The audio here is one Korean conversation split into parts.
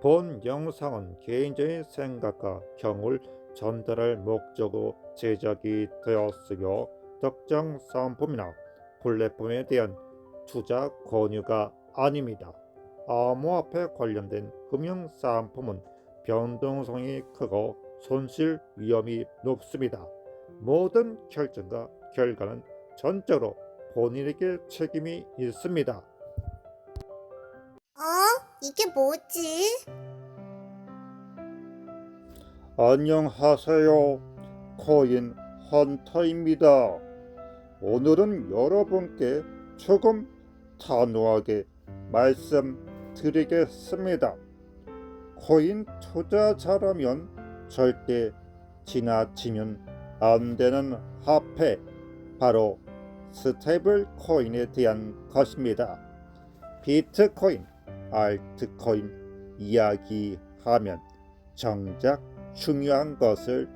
본 영상은 개인적인 생각과 경험을 전달할 목적으로 제작이 되었으며 특정 상품이나 플랫폼에 대한 투자 권유가 아닙니다. 암호화폐 관련된 금융 상품은 변동성이 크고 손실 위험이 높습니다. 모든 결정과 결과는 전적으로 본인에게 책임이 있습니다. 이게 뭐지? 안녕하세요. 코인 헌터입니다. 오늘은 여러분께 조금 단호하게 말씀드리겠습니다. 코인 투자자라면 절대 지나치면 안 되는 화폐, 바로 스테이블 코인에 대한 것입니다. 비트코인, 알트코인 이야기하면 정작 중요한 것을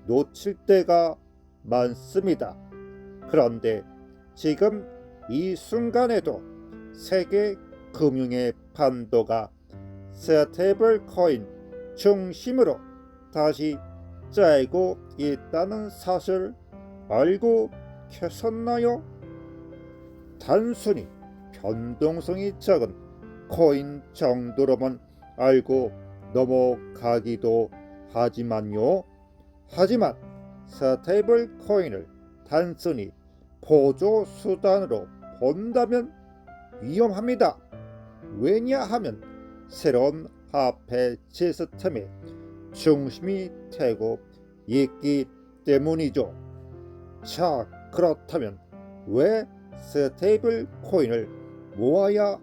놓칠 때가 많습니다. 그런데 지금 이 순간에도 세계 금융의 판도가 스테이블 코인 중심으로 다시 짜이고 있다는 사실 알고 계셨나요? 단순히 변동성이 적은 코인 정도로만 알고 넘어가기도 하지만요. 하지만 스테이블 코인을 단순히 보조 수단으로 본다면 위험합니다. 왜냐하면 새로운 화폐 시스템의 중심이 되고 있기 때문이죠. 자, 그렇다면 왜 스테이블 코인을 모아야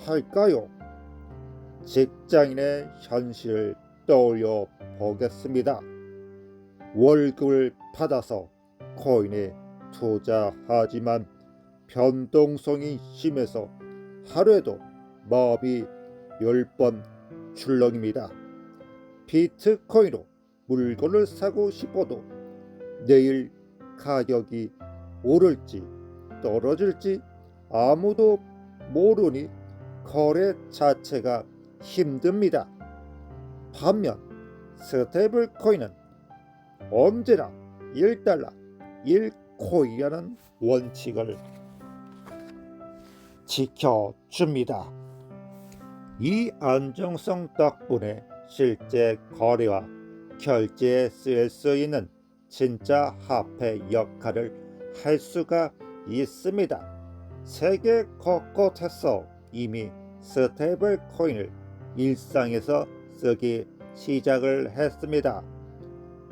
할까요? 직장인의 현실을 떠올려 보겠습니다. 월급을 받아서 코인에 투자하지만 변동성이 심해서 하루에도 마음이 10번 출렁입니다. 비트코인으로 물건을 사고 싶어도 내일 가격이 오를지 떨어질지 아무도 모르니 거래 자체가 힘듭니다. 반면 스테이블 코인은 언제나 1달러 1코인이라는 원칙을 지켜줍니다. 이 안정성 덕분에 실제 거래와 결제에 쓰일 수 있는 진짜 화폐 역할을 할 수가 있습니다. 세계 곳곳에서 이미 스테이블 코인을 일상에서 쓰기 시작을 했습니다.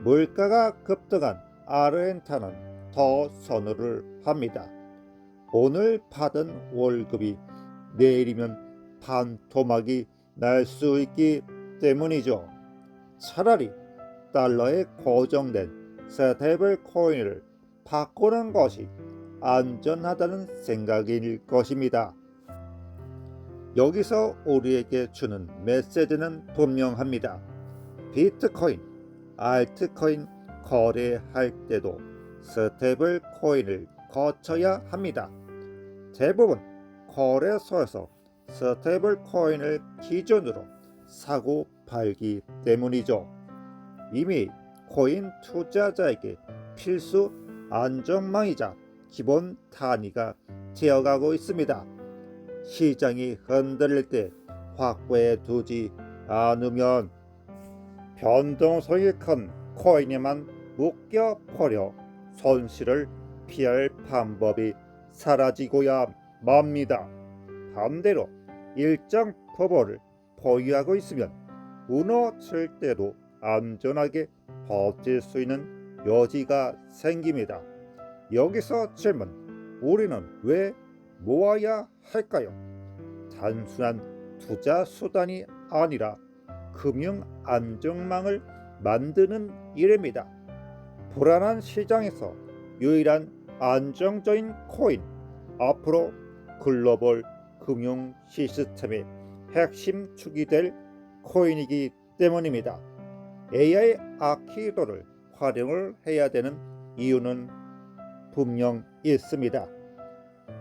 물가가 급등한 아르헨티나는 더 선호를 합니다. 오늘 받은 월급이 내일이면 반토막이 날 수 있기 때문이죠. 차라리 달러에 고정된 스테이블 코인을 바꾸는 것이 안전하다는 생각일 것입니다. 여기서 우리에게 주는 메시지는 분명합니다. 비트코인, 알트코인 거래할 때도 스테이블 코인을 거쳐야 합니다. 대부분 거래소에서 스테이블 코인을 기준으로 사고 팔기 때문이죠. 이미 코인 투자자에게 필수 안전망이자 기본 단위가 되어가고 있습니다. 시장이 흔들릴 때 확보해 두지 않으면 변동성이 큰 코인에만 묶여버려 손실을 피할 방법이 사라지고야 맙니다. 반대로 일정 부분을 보유하고 있으면 무너질 때도 안전하게 버틸 수 있는 여지가 생깁니다. 여기서 질문, 우리는 왜 모아야 할까요? 단순한 투자 수단이 아니라 금융 안정망을 만드는 일입니다. 불안한 시장에서 유일한 안정적인 코인, 앞으로 글로벌 금융 시스템의 핵심 축이 될 코인이기 때문입니다. AI 아키도를 활용을 해야 되는 이유는 분명 있습니다.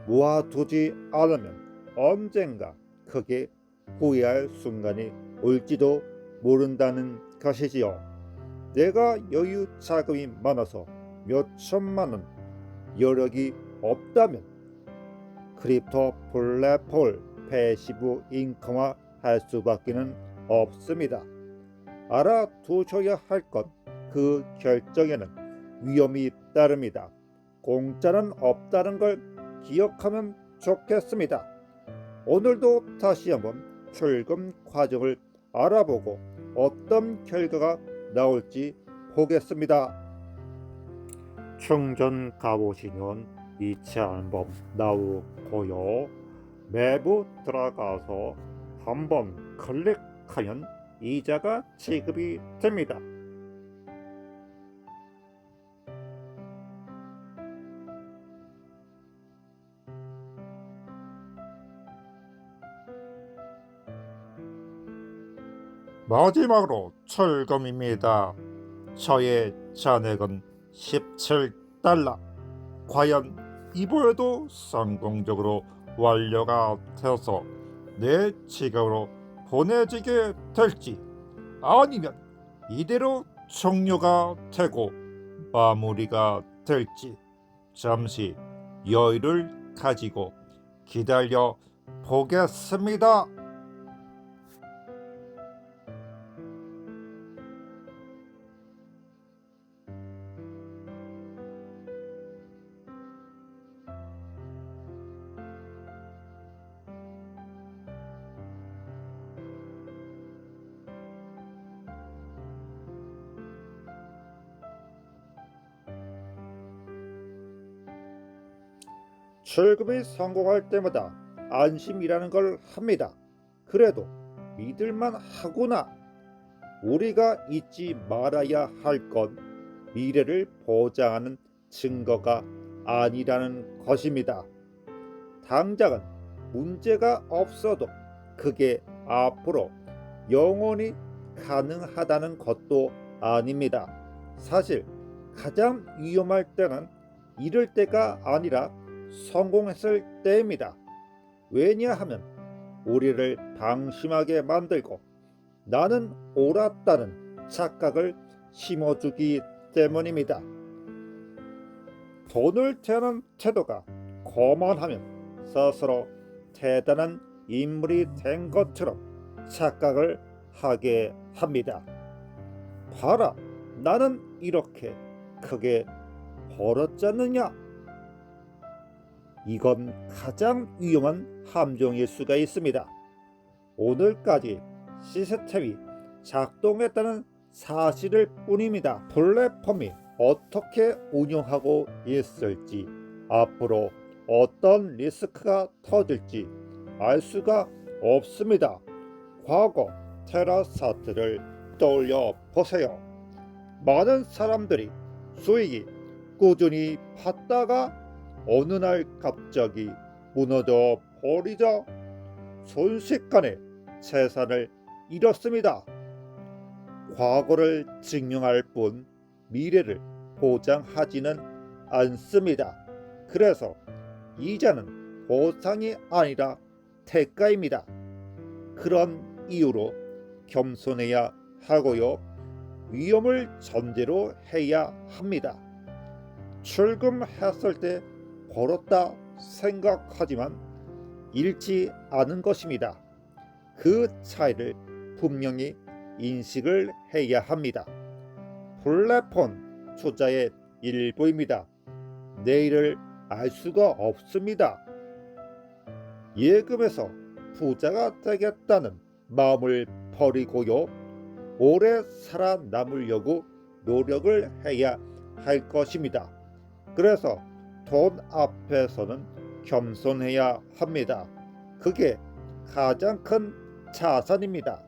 모아두지 않으면 언젠가 크게 후회할 순간이 올지도 모른다는 것이지요. 내가 여유 자금이 많아서 몇 천만 원 여력이 없다면 크립토 블랙홀 패시브 인컴화 할 수밖에는 없습니다. 알아두셔야 할 것, 그 결정에는 위험이 따릅니다. 공짜는 없다는 걸 기억하면 좋겠습니다. 오늘도 다시 한번 출금 과정을 알아보고 어떤 결과가 나올지 보겠습니다. 충전 가보시면 이체 한번 나오고요. 매부 들어가서 한번 클릭하면 이자가 지급이 됩니다. 마지막으로 철금입니다. 저의 잔액은 17달러. 과연 이번에도 성공적으로 완료가 되어서 내 지갑으로 보내지게 될지, 아니면 이대로 종료가 되고 마무리가 될지 잠시 여유를 가지고 기다려 보겠습니다. 출금이 성공할 때마다 안심이라는 걸 합니다. 그래도 믿을만 하구나. 우리가 잊지 말아야 할 건 미래를 보장하는 증거가 아니라는 것입니다. 당장은 문제가 없어도 그게 앞으로 영원히 가능하다는 것도 아닙니다. 사실 가장 위험할 때는 이럴 때가 아니라 성공했을 때입니다. 왜냐하면 우리를 방심하게 만들고 나는 옳았다는 착각을 심어주기 때문입니다. 돈을 대하는 태도가 거만하면 스스로 대단한 인물이 된 것처럼 착각을 하게 합니다. 봐라, 나는 이렇게 크게 벌었지 않느냐? 이건 가장 위험한 함정일 수가 있습니다. 오늘까지 시스템이 작동했다는 사실일 뿐입니다. 플랫폼이 어떻게 운영하고 있을지, 앞으로 어떤 리스크가 터질지 알 수가 없습니다. 과거 테라사트를 떠올려 보세요. 많은 사람들이 수익이 꾸준히 받다가 어느 날 갑자기 무너져 버리자 순식간에 재산을 잃었습니다. 과거를 증명할 뿐 미래를 보장하지는 않습니다. 그래서 이자는 보상이 아니라 대가입니다. 그런 이유로 겸손해야 하고요. 위험을 전제로 해야 합니다. 출금했을 때 벌었다 생각하지만 잃지 않은 것입니다. 그 차이를 분명히 인식을 해야 합니다. 플랫폼 투자의 일부입니다. 내일을 알 수가 없습니다. 예금에서 부자가 되겠다는 마음을 버리고요. 오래 살아남으려고 노력을 해야 할 것입니다. 그래서 돈 앞에서는 겸손해야 합니다. 그게 가장 큰 자산입니다.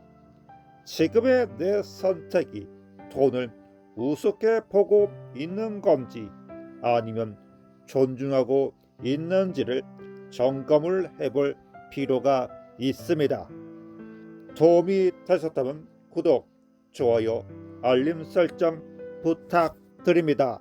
지금의 내 선택이 돈을 우습게 보고 있는 건지 아니면 존중하고 있는지를 점검을 해볼 필요가 있습니다. 도움이 되셨다면 구독, 좋아요, 알림 설정 부탁드립니다.